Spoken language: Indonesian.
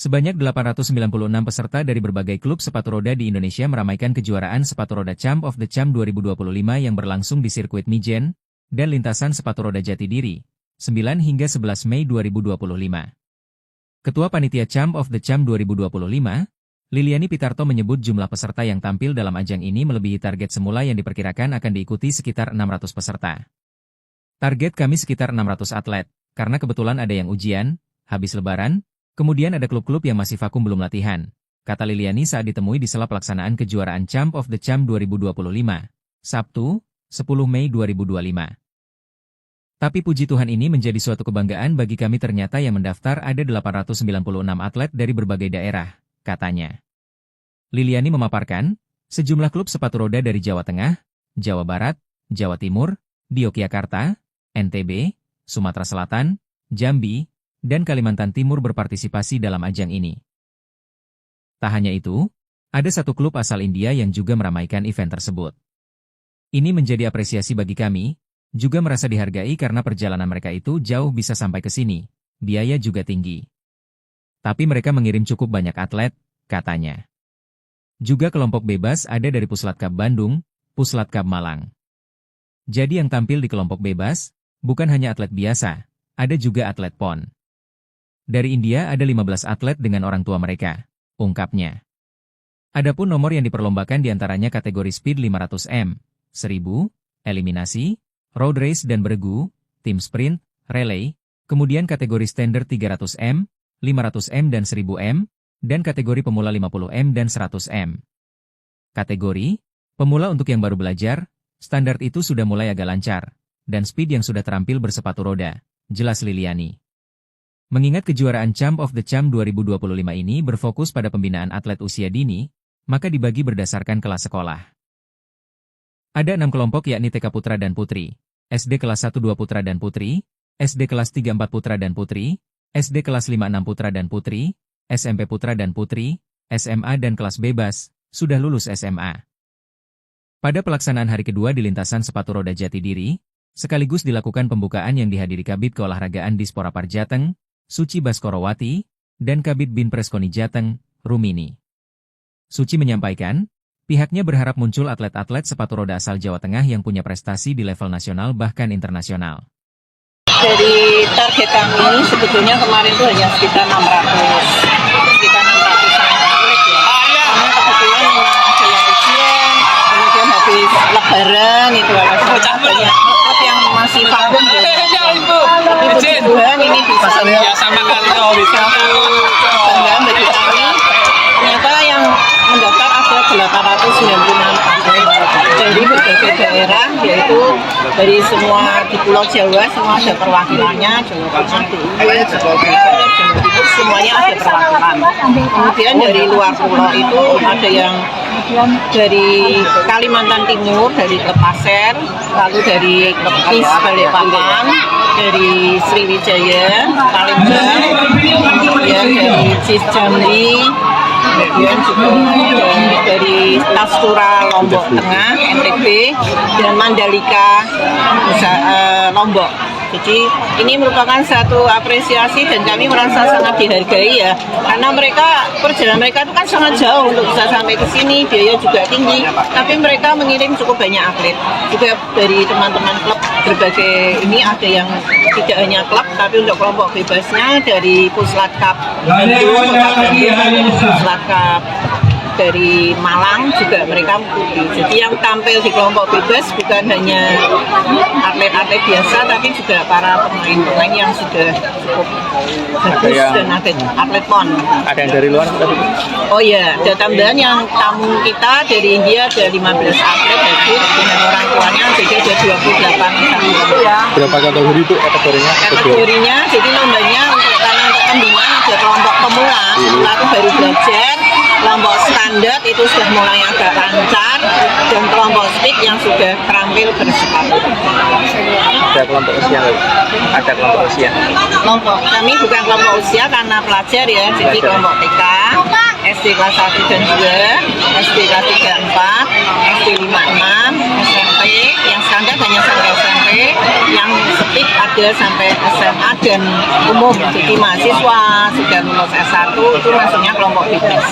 Sebanyak 896 peserta dari berbagai klub sepatu roda di Indonesia meramaikan kejuaraan sepatu roda Champ of the Champ 2025 yang berlangsung di sirkuit Mijen dan lintasan sepatu roda Jatidiri, 9 hingga 11 Mei 2025. Ketua Panitia Champ of the Champ 2025, Liliani Pitarto menyebut jumlah peserta yang tampil dalam ajang ini melebihi target semula yang diperkirakan akan diikuti sekitar 600 peserta. Target kami sekitar 600 atlet, karena kebetulan ada yang ujian, habis lebaran, kemudian ada klub-klub yang masih vakum belum latihan, kata Liliani saat ditemui di sela pelaksanaan kejuaraan Champ of the Champ 2025, Sabtu, 10 Mei 2025. Tapi puji Tuhan ini menjadi suatu kebanggaan bagi kami ternyata yang mendaftar ada 896 atlet dari berbagai daerah, katanya. Liliani memaparkan, sejumlah klub sepatu roda dari Jawa Tengah, Jawa Barat, Jawa Timur, di Yogyakarta, NTB, Sumatera Selatan, Jambi, dan Kalimantan Timur berpartisipasi dalam ajang ini. Tak hanya itu, ada satu klub asal India yang juga meramaikan event tersebut. Ini menjadi apresiasi bagi kami, juga merasa dihargai karena perjalanan mereka itu jauh bisa sampai ke sini, biaya juga tinggi. Tapi mereka mengirim cukup banyak atlet, katanya. Juga kelompok bebas ada dari Puslatkab Bandung, Puslatkab Malang. Jadi yang tampil di kelompok bebas, bukan hanya atlet biasa, ada juga atlet PON. Dari India ada 15 atlet dengan orang tua mereka, ungkapnya. Adapun nomor yang diperlombakan diantaranya kategori speed 500m, 1000, eliminasi, road race dan beregu, tim sprint, relay, kemudian kategori standar 300m, 500m dan 1000m, dan kategori pemula 50m dan 100m. Kategori pemula untuk yang baru belajar, standar itu sudah mulai agak lancar, dan speed yang sudah terampil bersepatu roda, jelas Liliani. Mengingat kejuaraan Champ of the Champ 2025 ini berfokus pada pembinaan atlet usia dini, maka dibagi berdasarkan kelas sekolah. Ada 6 kelompok yakni TK Putra dan Putri, SD kelas 1-2 Putra dan Putri, SD kelas 3-4 Putra dan Putri, SD kelas 5-6 Putra dan Putri, SMP Putra dan Putri, SMA dan kelas bebas, sudah lulus SMA. Pada pelaksanaan hari kedua di lintasan sepatu roda Jatidiri, sekaligus dilakukan pembukaan yang dihadiri Kabid Keolahragaan Dispora Parjateng, Suci Baskorowati, dan Kabid Binpres KONI Jateng, Rumini. Suci menyampaikan, pihaknya berharap muncul atlet-atlet sepatu roda asal Jawa Tengah yang punya prestasi di level nasional bahkan internasional. Dari target kami sebetulnya kemarin itu hanya sekitar 600 atlet ya. Karena kebetulan memang ada yang ujian, kemudian habis lebaran itu banyak klub yang masih vakum ya. Tapi puji Tuhan ini bisa kebanggaan bagi kami. Ternyata yang mendaftar ada 896 atlet dari berbagai daerah, yaitu dari semua di Pulau Jawa, semua ada perwakilannya, Jawa Tengah, DIY, Jawa Barat, Jawa Timur, semuanya ada perwakilan. Kemudian dari luar pulau itu ada yang dari Kalimantan Timur, dari Klub Pasir, lalu dari Klub KIS Balikpapan, dari Sriwijaya, Palembang, kemudian dari JIS Jambi, kemudian juga dari Tastura Lombok Tengah, NTB, dan Mandalika Lombok. Jadi ini merupakan satu apresiasi dan kami merasa sangat dihargai ya, karena perjalanan mereka itu kan sangat jauh untuk bisa sampai ke sini, biaya juga tinggi, tapi mereka mengirim cukup banyak atlet. Juga dari teman-teman klub berbagai ini ada yang tidak hanya klub, tapi untuk kelompok bebasnya dari Puslatkab Bandung, Puslatkab dari Malang juga mereka mengikuti. Jadi yang tampil di kelompok bebas bukan hanya atlet-atlet biasa, tapi juga para pemain-pemain yang sudah cukup bagus dan atlet PON. Ada yang dari luar tadi? Oh iya, ada tambahan yang tamu kita dari India ada 15 atlet hadir dengan orang tuanya, jadi ada 28 Berapa kategori itu kategorinya? Kategorinya, jadi lombanya untuk pembinaan ada kelompok pemula, lalu baru belajar, kelompok standar itu sudah mulai agak lancar, dan kelompok speed yang sudah terampil bersepatu. Ada kelompok usia? Ada kelompok usia? Kelompok kami bukan kelompok usia karena pelajar ya, jadi kelompok TK, SD kelas 1 dan 2, SD kelas 3 4, SD 5 6, SMP, yang standar hanya sampai SMP, yang speed ada sampai SMA dan umum. Jadi mahasiswa sudah lulus S1 itu masuknya kelompok bebas.